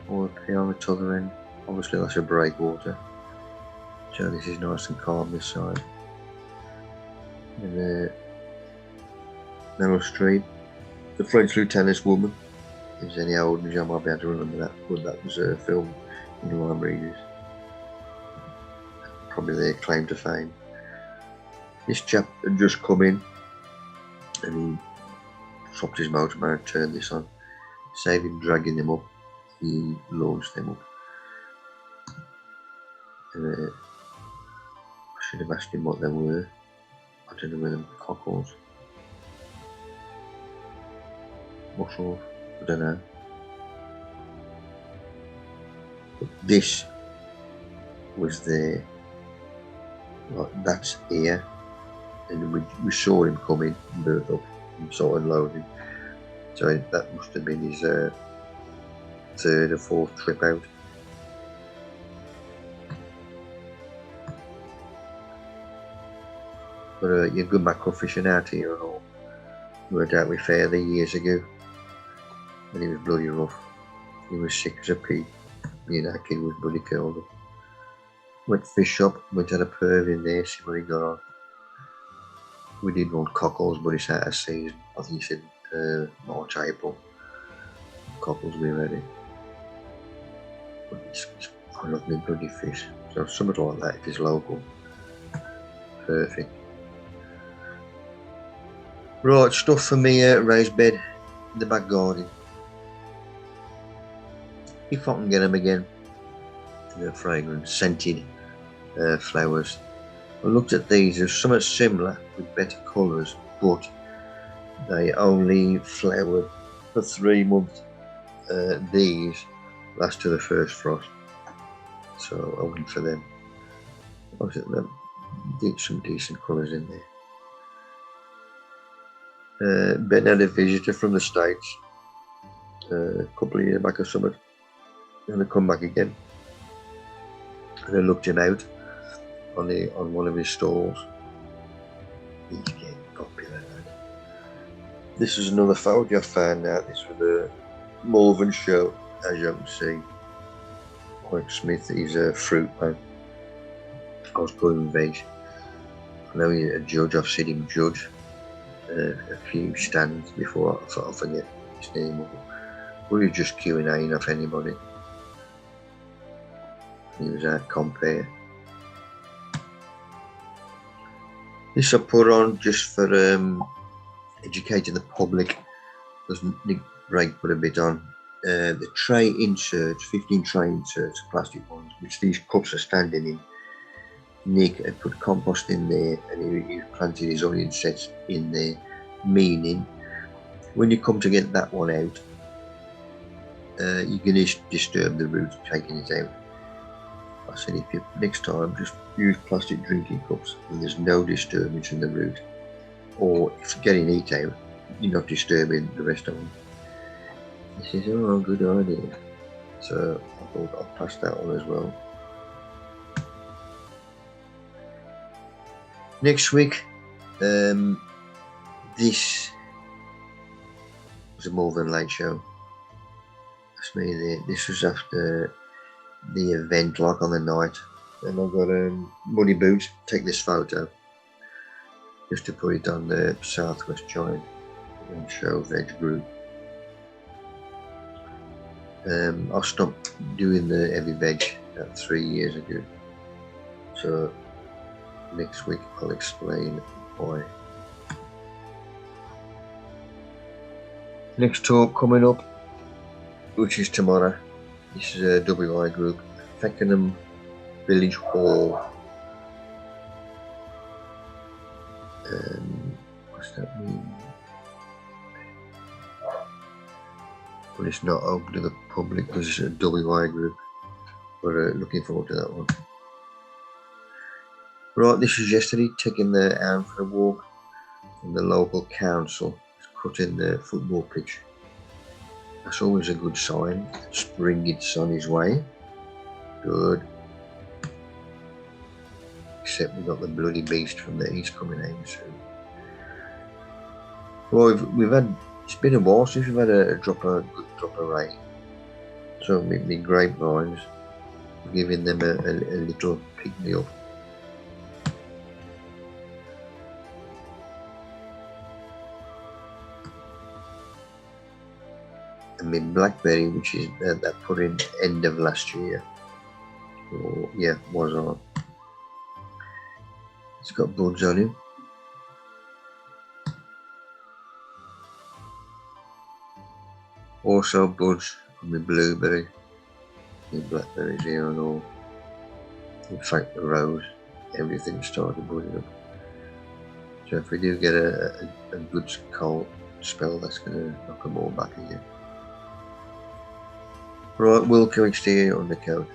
or up here on the t'other end. Obviously that's a breakwater. So this is nice and calm this side. And Meryl Streep, the French Lieutenant's Woman. If there's any old ones, I might be able to remember that, but that was a film in Lime Readers. Probably their claim to fame. This chap had just come in and he stopped his motorbike and turned this on. Saved him dragging them up, he launched them up. And I should have asked him what they were. I don't know whether them cockles. Mussels, I don't know. But this was there. Like, that's here. And we saw him coming, birth up, and saw him loading. So that must have been his third or fourth trip out. But you're good mackerel fishing out here and all. Worked out with Fairley years ago. And he was bloody rough. He was sick as a pig. Me and that kid was bloody curled up. Went fish shop, went to the perv in there, see what he got on. We did want cockles, but it's out of season. I think he said March, April. Cockles will be ready. But I love me bloody fish. So something like that, if it's local. Perfect. Right, stuff for me raised bed in the back garden. If I can get them again. The fragrant, scented flowers. I looked at these, there's something similar with better colours, but they only flowered for 3 months. These last to the first frost, so I went for them. I was at them, did some decent colours in there. Ben had a visitor from the States a couple of years back or something, and I come back again. And I looked him out on one of his stalls. He's getting popular now. This is another photo I found out. This was a Malvern show, as you can see. Mike Smith, he's a fruit man. I was going veg. I know he's a judge, I've seen him judge a few stands before. I thought I'd forget his name. But he was just Q&A off anybody. He was out compare. This I put on just for educating the public. Nick Brake put a bit on. The tray inserts, 15 tray inserts, plastic ones, which these cups are standing in. Nick had put compost in there and he planted his onion sets in there, meaning when you come to get that one out, you're going to disturb the roots taking it out. I said, if you next time just use plastic drinking cups and there's no disturbance in the root, or if you're getting heat out, you're not disturbing the rest of them. He says, oh, good idea. So I thought I'll pass that on as well. Next week, this was a Malvern Late Show. That's me there. This was after the event, like on the night, and I've got muddy boots. Take this photo just to put it on the Southwest Giant and Show Veg group. I stopped doing the heavy veg 3 years ago, so next week I'll explain why. Next talk coming up, which is tomorrow. This is a WI group, Feckenham Village Hall. What's that mean? But it's not open to the public because it's a WI group. But looking forward to that one. Right, this was yesterday, taking the hound for a walk, and the local council is cutting the football pitch. That's always a good sign. Spring is on his way. Good. Except we've got the bloody beast from the east coming in soon. Well, we've had, it's been a while since we've had a good drop of rain. So my grapevines, giving them a little pick-me-up. and my blackberry, which is that put in end of last year. Or yeah, was on. It's got buds on him. Also buds on my blueberry, my blackberries here and all. In fact, the rose, everything started budding up. So if we do get a good cold spell, that's going to knock them all back again. Right, Wilco exterior undercoat.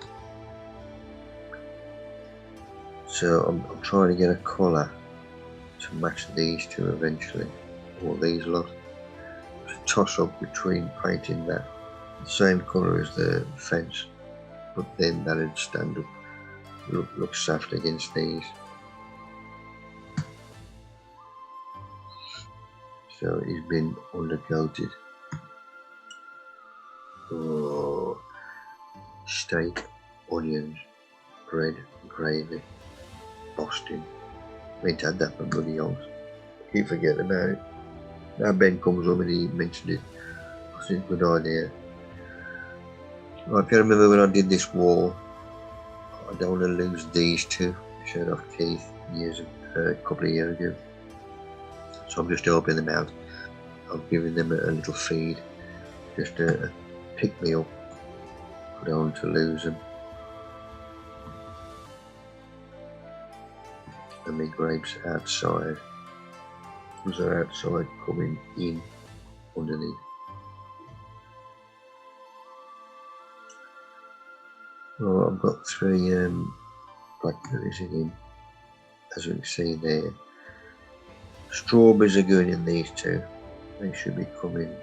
So I'm trying to get a colour to match these two eventually, or these lot. It's a toss up between painting that the same colour as the fence, but then that'd stand up, look soft against these. So he's been undercoated. Oh, steak, onions, bread, gravy, Boston. Ain't had that for bloody hours. Keep forgetting about it. Now Ben comes home and he mentioned it. I think it's a good idea. I can remember when I did this wall, I don't want to lose these two. I showed off Keith a couple of years ago. So I'm just helping them out. I'm giving them a little feed, just to pick me up. I don't want to lose them. And my grapes outside. Those are outside coming in underneath. Well, I've got 3 blackberries in him, as you can see there. Strawberries are going in these two. They should be coming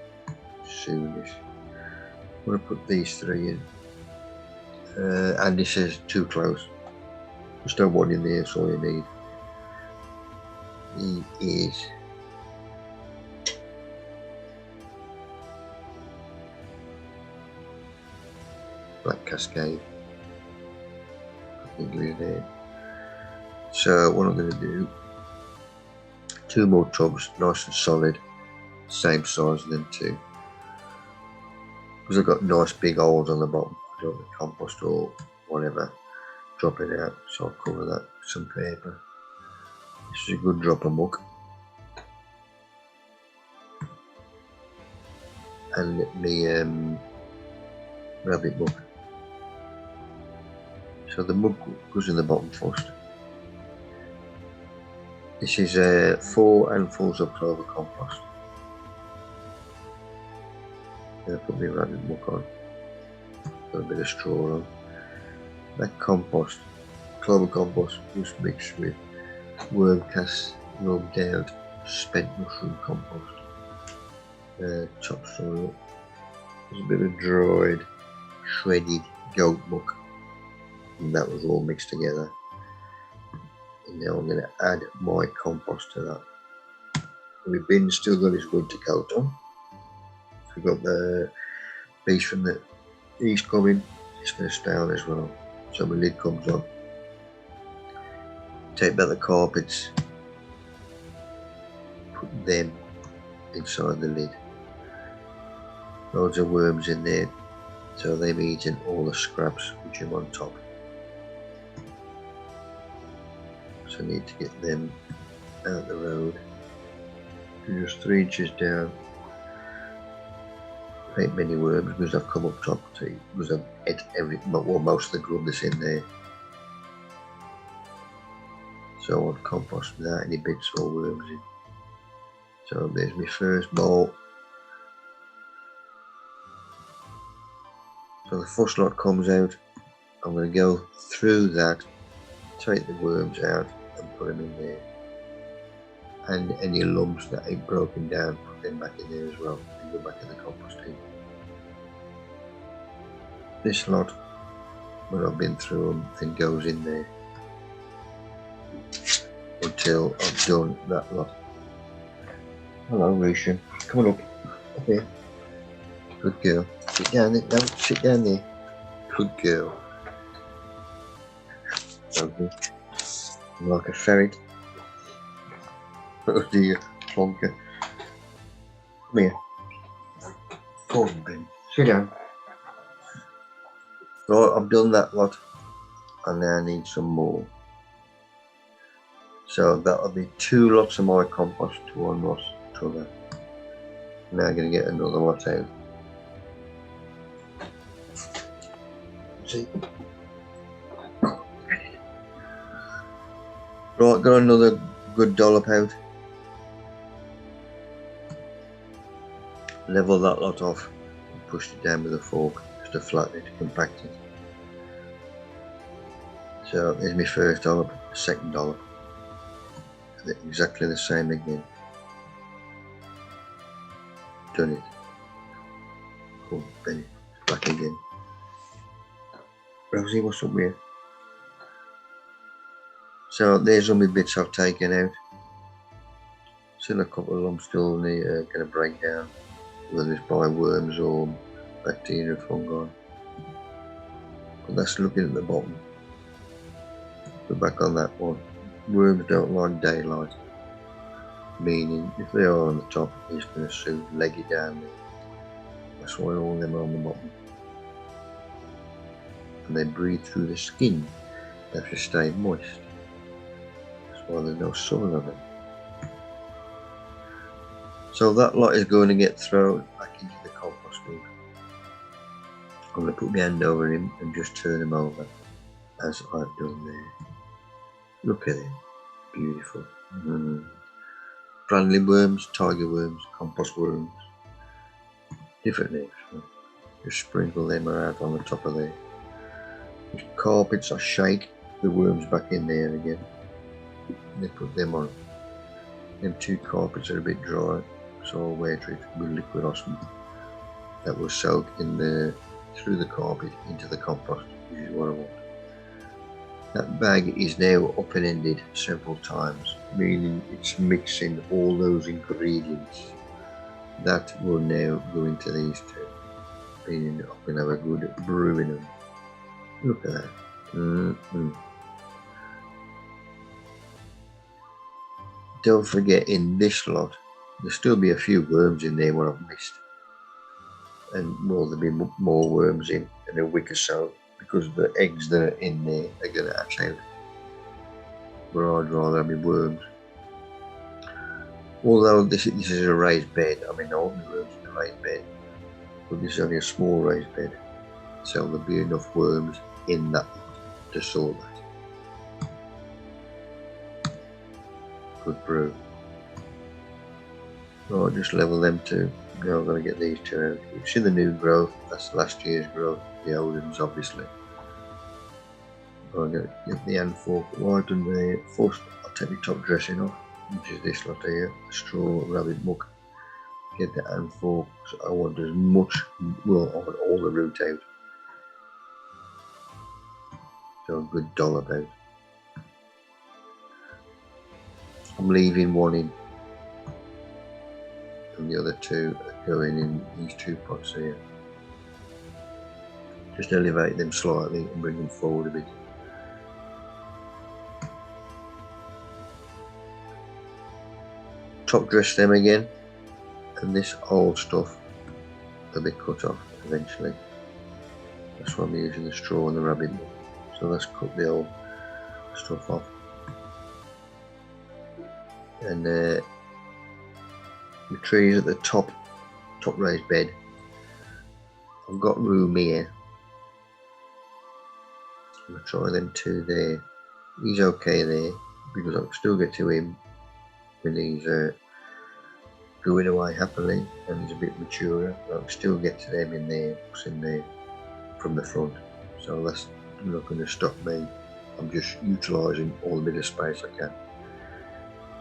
soonish. I'm going to put these 3 in. Andy says too close. Just don't want in there, that's all you need. He is Black Cascade. I think it is there. So what I'm going to do, 2 more tubs, nice and solid, same size as them 2. Because I've got nice big holes on the bottom. I don't want the compost or whatever dropping out, so I'll cover that with some paper. This is a good drop of muck. And the rabbit muck. So the muck goes in the bottom first. This is 4 handfuls of clover compost. Then I put my rabbit muck on. Got a bit of straw on. That compost, clover compost, was mixed with worm casts, rubbed out, spent mushroom compost, topsoil. There's a bit of dried, shredded goat muck, and that was all mixed together. And now I'm going to add my compost to that. My bin's still got its winter coat on. So we've got the piece from the east coming, it's going to stay on as well. So my lid comes on. Take back the carpets, put them inside the lid. Loads of worms in there, so they've eaten all the scraps which are on top. So I need to get them out the road. Just 3 inches down. Ain't many worms because I've come up top to eat, because I've ate most of the grub that's in there. So I won't compost without any bits or worms in. So there's my first bowl. So the first lot comes out. I'm going to go through that, take the worms out and put them in there. And any lumps that ain't broken down, put them back in there as well and go back in the compost heap. This lot, when I've been through them, then goes in there until I've done that lot. Hello, Lucian. Come on up here. Good girl. Sit down there. No, sit down there. Good girl. Lovely. I'm like a ferret. Oh dear, plonker. Come here. Go on, Ben. Sit down. Right, I've done that lot, and now I need some more. So that'll be 2 lots of my compost to 1 lot to that. Now I'm going to get another lot out. See? Right, got another good dollop out. Level that lot off and pushed it down with a fork just to flatten it, to compact it. So there's my first dollop, second dollop. Exactly the same again. Done it. Oh, Benny, back again. Rosie, what's up with you? So there's all my bits I've taken out. Still a couple of them still need going to break down, whether it's by worms or bacteria, fungi. But that's looking at the bottom. Go back on that one. Worms don't like daylight, meaning if they are on the top, it's going to soon leg it down there. That's why all of them are on the bottom. And they breathe through the skin. They have to stay moist. That's why there's no sun on them. So that lot is going to get thrown back into the compost bin. I'm going to put my hand over him and just turn him over, as I've done there. Look at him, beautiful. Friendly worms, tiger worms, compost worms, different names. Just sprinkle them around on the top of there. These carpets, I shake the worms back in there again. And they put them on. Them 2 carpets are a bit dry, so I'll wear it with liquid osmond. That will soak in through the carpet into the compost, which is what I want. That bag is now open-ended several times, meaning it's mixing all those ingredients that will now go into these 2, meaning I can have a good brew in them. Look at that. Don't forget, in this lot, there'll still be a few worms in there what I've missed. And there'll be more worms in a week or so, because the eggs that are in there are going to hatch out. But I'd rather have my worms. Although this is a raised bed, I mean, all my worms in a raised bed, but this is only a small raised bed, so there'll be enough worms in that to sort that. Good brew. Right, just level them 2. Now I'm going to get these 2 out. You see the new growth, that's last year's growth, the old ones obviously. I'm going to get the hand fork wide and there. First I'll take the top dressing off, which is this lot here, straw, rabbit muck. Get the hand fork, so I want as much, well, I want all the root out. So a good dollop out. I'm leaving 1 in. And the other 2 are going in these 2 pots here. Just elevate them slightly and bring them forward a bit. Top dress them again, and this old stuff will be cut off eventually. That's why I'm using the straw and the rabbit muck. So let's cut the old stuff off. And the trees at the top raised bed. I've got room here. I'm going to try them 2 there. He's okay there, because I can still get to him when he's going away happily and he's a bit maturer. I can still get to them in there, from the front. So that's not going to stop me. I'm just utilising all the bit of space I can.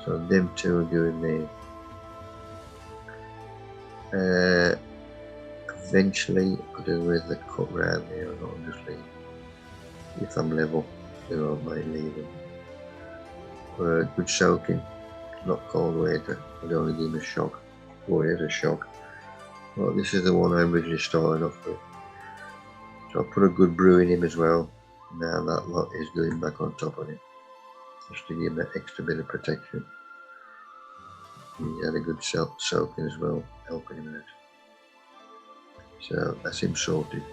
So them 2 are going there. Eventually I'll do with the cut round there, and I'll just leave. If I'm level, then I might leave them. Good soaking, not cold water. I don't want to give him a shock. Oh, here's a shock. Well, this is the one I originally started off with. So I put a good brew in him as well. Now that lot is going back on top of it, just to give him that extra bit of protection. He's had a good soaking as well, helping him out. So that's him sorted.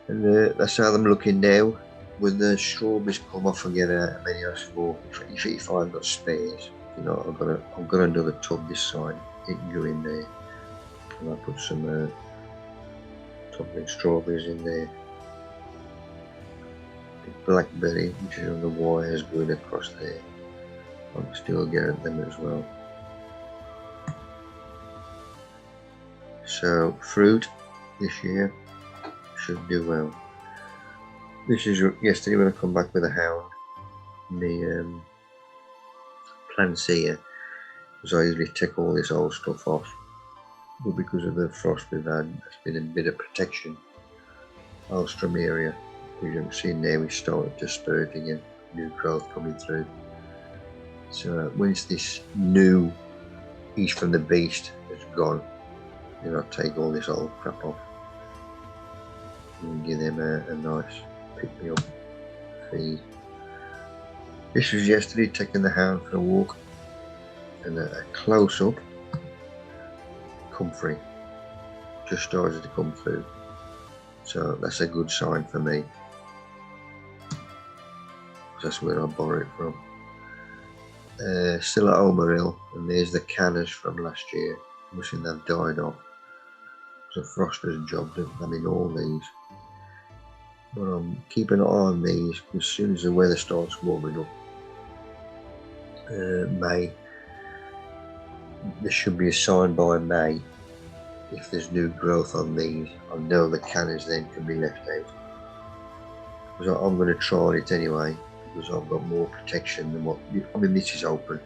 And that's how I'm looking now. When the strawberries come off again, how many I for? If I've got spares, you know, I've got another tub this side. It can go in there, and I'll put some tumbling strawberries in there. The blackberry, which is on the wires going across there, I'm still getting them as well. So fruit this year should do well. This is yesterday when I come back with a hound. The plants here, because I usually take all this old stuff off, but because of the frost we've had, there's been a bit of protection. Alstrom area, as you can see now, we started to spurt again, new growth coming through. So once this new East from the Beast is gone, then I'll take all this old crap off and give them a nice pick me up feed. This was yesterday, taking the hound for a walk, and a close up comfrey just started to come through, so that's a good sign for me. That's where I borrowed it from. Still at Omeril, and there's the canners from last year. Wishing they've died off. So frost has jobbed them in all these. But I'm keeping an eye on these, because as soon as the weather starts warming up, May, there should be a sign by May if there's new growth on these. I know the canners then can be left out, because I'm going to try it anyway, because I've got more protection than what, I mean, this is open,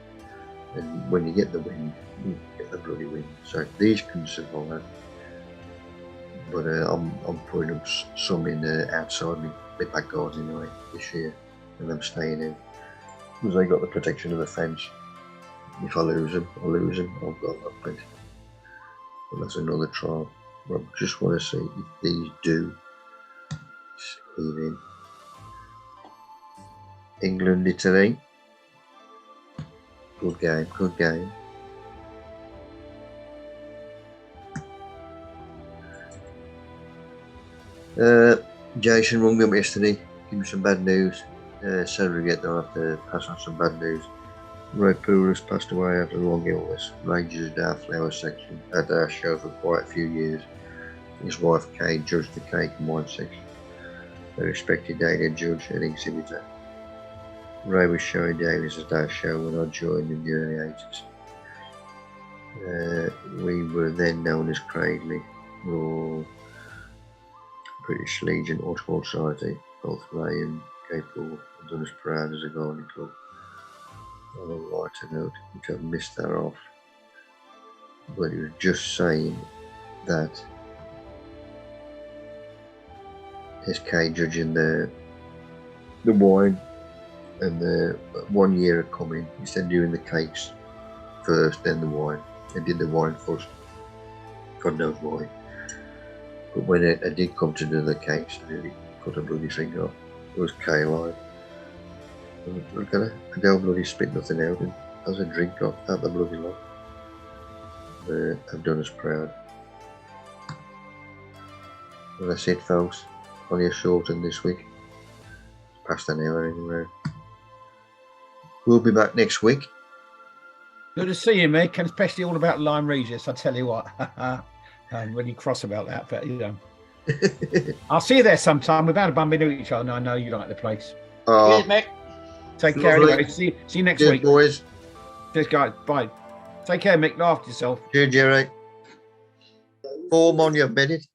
and when you get the wind, you get the bloody wind. So these can survive. But I'm putting up some in outside my back garden anyway this year, and I'm staying in because I got the protection of the fence. If I lose them, I lose them. I've got that plenty. But that's another trial. But I just want to see if these do leave in. England, Italy. Good game. Good game. Jason rung me up yesterday, give me some bad news. Said we get there, I have to pass on some bad news. Ray Pouris passed away after a long illness. Rangers at our flower section at our show for quite a few years. His wife Kay judged the cake and wine section. A respected daily judge and exhibitor. Ray was showing dailies at our show when I joined in the early 80s. We were then known as Cradley, or British Legion Automobile Society. Both Ray and Kay Poole have done us proud as a gardening club. On a lighter note, which I've missed that off, but he was just saying that SK judging the wine, and the 1 year had come in, instead of doing the cakes first, then the wine. They did the wine first. God knows why. But when it did come to do the cakes, I nearly cut a bloody finger off. It was K-line. Look at it. I don't bloody spit nothing out, and as a drink off at the bloody lot. I've done us proud. Well, that's it, folks. Only a short one this week. Past an hour anyway. We'll be back next week. Good to see you, Mick, and especially all about Lyme Regis. I tell you what, I'm really cross about that, but you know, I'll see you there sometime. We've had a bump into each other, and I know you like the place. Cheers, Mick. Take care. Anyway, see you next week, boys. Cheers, guys. Bye. Take care, Mick. Look after yourself. Cheers, Jerry. Form on your minute.